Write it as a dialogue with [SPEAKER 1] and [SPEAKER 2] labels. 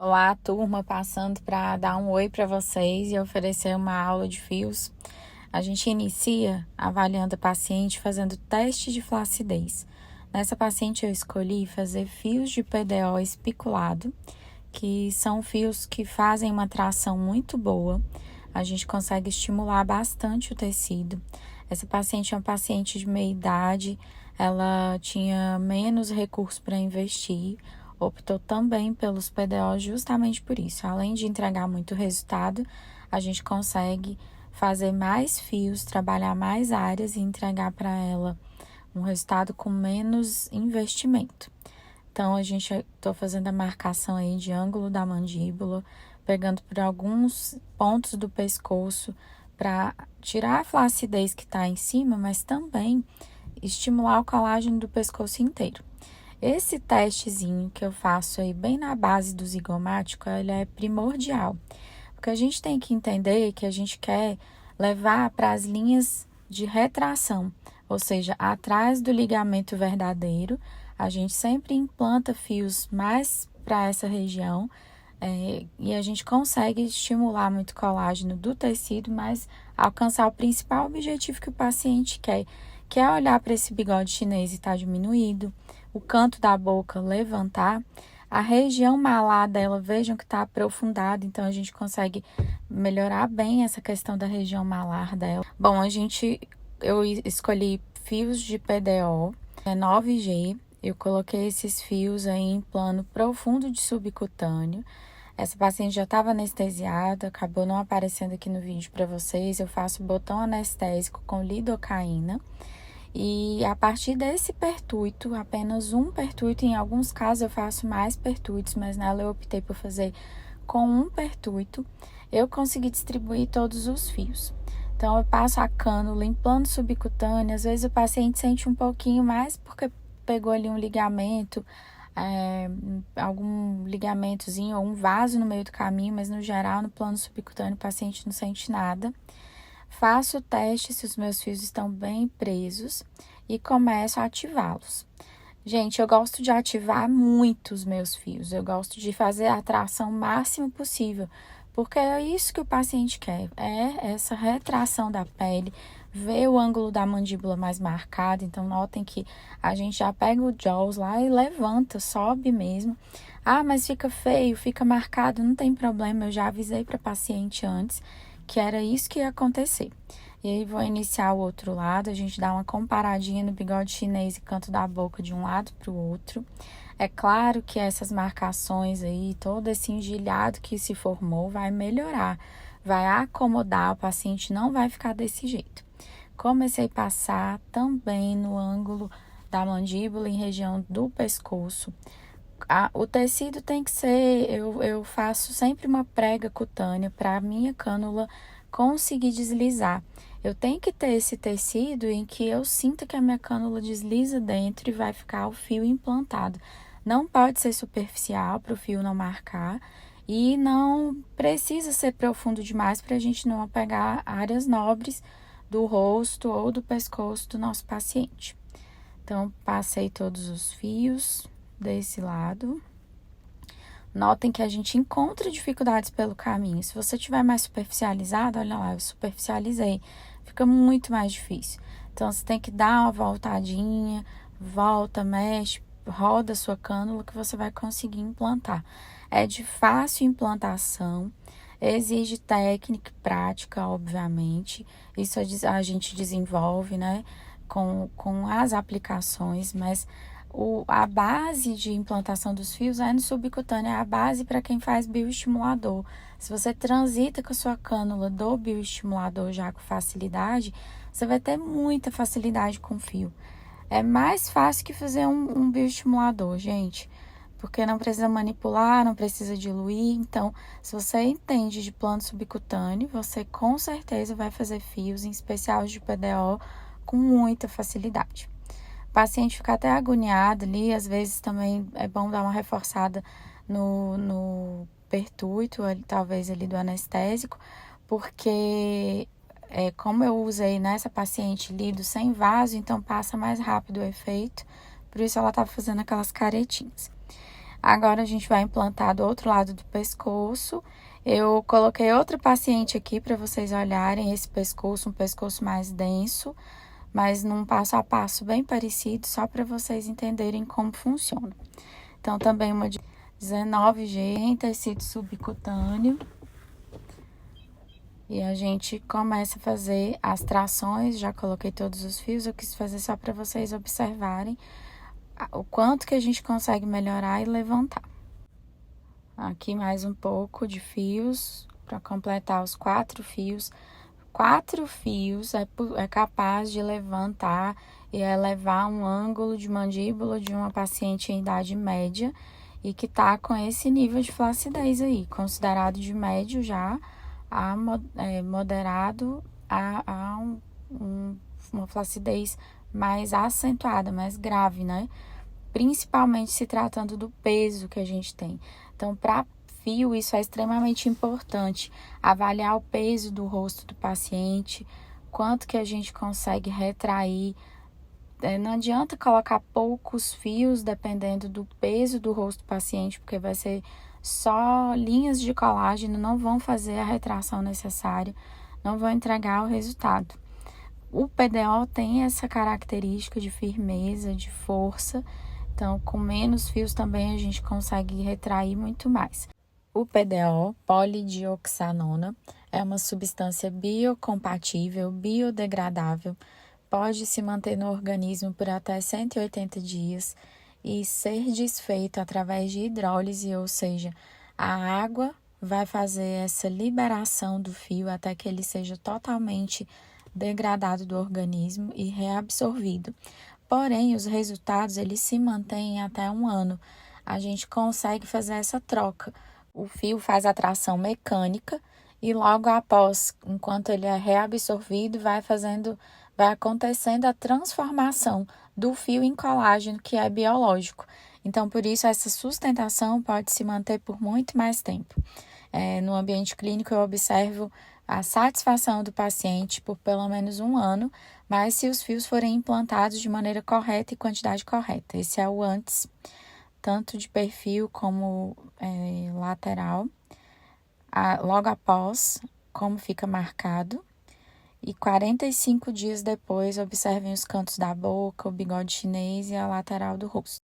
[SPEAKER 1] Olá, turma, passando para dar um oi para vocês e oferecer uma aula de fios. A gente inicia avaliando a paciente fazendo teste de flacidez. Nessa paciente eu escolhi fazer fios de PDO espiculado, que são fios que fazem uma tração muito boa. A gente consegue estimular bastante o tecido. Essa paciente é uma paciente de meia idade, ela tinha menos recursos para investir, optou também pelos PDOs justamente por isso. Além de entregar muito resultado, a gente consegue fazer mais fios, trabalhar mais áreas e entregar para ela um resultado com menos investimento. Então, estou fazendo a marcação aí de ângulo da mandíbula, pegando por alguns pontos do pescoço para tirar a flacidez que está em cima, mas também estimular o colágeno do pescoço inteiro. Esse testezinho que eu faço aí bem na base do zigomático, ele é primordial, porque a gente tem que entender que a gente quer levar para as linhas de retração, ou seja, atrás do ligamento verdadeiro, a gente sempre implanta fios mais para essa região e a gente consegue estimular muito colágeno do tecido, mas alcançar o principal objetivo que o paciente quer, que é olhar para esse bigode chinês e estar diminuído, o canto da boca levantar, a região malar dela, vejam que está aprofundada, então a gente consegue melhorar bem essa questão da região malar dela. Bom, eu escolhi fios de PDO, 9G, eu coloquei esses fios aí em plano profundo de subcutâneo. Essa paciente já estava anestesiada, acabou não aparecendo aqui no vídeo para vocês. Eu faço botão anestésico com lidocaína. E a partir desse pertuito, apenas um pertuito, em alguns casos eu faço mais pertuitos, mas nela eu optei por fazer com um pertuito, eu consegui distribuir todos os fios. Então, eu passo a cânula em plano subcutâneo, às vezes o paciente sente um pouquinho mais porque pegou ali um ligamento, algum ligamentozinho ou um vaso no meio do caminho, mas no geral, no plano subcutâneo, o paciente não sente nada. Faço o teste se os meus fios estão bem presos e começo a ativá-los. Gente, eu gosto de ativar muito os meus fios, eu gosto de fazer a tração máximo possível, porque é isso que o paciente quer, é essa retração da pele, ver o ângulo da mandíbula mais marcado. Então, notem que a gente já pega o jaws lá e levanta, sobe mesmo. Ah, mas fica feio, fica marcado, não tem problema, eu já avisei para a paciente antes que era isso que ia acontecer. E aí, vou iniciar o outro lado, a gente dá uma comparadinha no bigode chinês e canto da boca de um lado para o outro. É claro que essas marcações aí, todo esse engilhado que se formou vai melhorar, vai acomodar, o paciente não vai ficar desse jeito. Comecei a passar também no ângulo da mandíbula, em região do pescoço. O tecido tem que ser, eu faço sempre uma prega cutânea para a minha cânula conseguir deslizar. Eu tenho que ter esse tecido em que eu sinta que a minha cânula desliza dentro e vai ficar o fio implantado. Não pode ser superficial para o fio não marcar e não precisa ser profundo demais para a gente não pegar áreas nobres do rosto ou do pescoço do nosso paciente. Então, passei todos os fios desse lado. Notem que a gente encontra dificuldades pelo caminho. Se você tiver mais superficializado, olha lá, eu superficializei. Fica muito mais difícil. Então, você tem que dar uma voltadinha, volta, mexe, roda a sua cânula que você vai conseguir implantar. É de fácil implantação, exige técnica e prática, obviamente. Isso a gente desenvolve, né, com as aplicações, mas a base de implantação dos fios é no subcutâneo, é a base para quem faz bioestimulador. Se você transita com a sua cânula do bioestimulador já com facilidade, você vai ter muita facilidade com fio. É mais fácil que fazer um bioestimulador, gente, porque não precisa manipular, não precisa diluir. Então, se você entende de plano subcutâneo, você com certeza vai fazer fios, em especial de PDO, com muita facilidade. O paciente fica até agoniado ali, às vezes também é bom dar uma reforçada no pertuito, talvez ali do anestésico, porque como eu usei nessa paciente lido sem vaso, então passa mais rápido o efeito, por isso ela estava fazendo aquelas caretinhas. Agora a gente vai implantar do outro lado do pescoço. Eu coloquei outra paciente aqui para vocês olharem esse pescoço, um pescoço mais denso, mas num passo a passo bem parecido, só para vocês entenderem como funciona. Então, também uma de 19G em tecido subcutâneo. E a gente começa a fazer as trações, já coloquei todos os fios, eu quis fazer só para vocês observarem o quanto que a gente consegue melhorar e levantar. Aqui mais um pouco de fios para completar os 4 fios. 4 fios é capaz de levantar e elevar um ângulo de mandíbula de uma paciente em idade média e que tá com esse nível de flacidez aí, considerado de médio já a moderado a uma flacidez mais acentuada, mais grave, né? Principalmente se tratando do peso que a gente tem. Então, para fio, isso é extremamente importante. Avaliar o peso do rosto do paciente, quanto que a gente consegue retrair. Não adianta colocar poucos fios, dependendo do peso do rosto do paciente, porque vai ser só linhas de colágeno, não vão fazer a retração necessária, não vão entregar o resultado. O PDO tem essa característica de firmeza, de força, então com menos fios também a gente consegue retrair muito mais. O PDO, polidioxanona, é uma substância biocompatível, biodegradável, pode se manter no organismo por até 180 dias e ser desfeito através de hidrólise, ou seja, a água vai fazer essa liberação do fio até que ele seja totalmente degradado do organismo e reabsorvido. Porém, os resultados eles se mantêm até 1 ano. A gente consegue fazer essa troca. O fio faz a tração mecânica e logo após, enquanto ele é reabsorvido, vai acontecendo a transformação do fio em colágeno, que é biológico. Então, por isso, essa sustentação pode se manter por muito mais tempo. No ambiente clínico, eu observo a satisfação do paciente por pelo menos 1 ano, mas se os fios forem implantados de maneira correta e quantidade correta. Esse é o antes, tanto de perfil como lateral. Logo após, como fica marcado. E 45 dias depois, observem os cantos da boca, o bigode chinês e a lateral do rosto.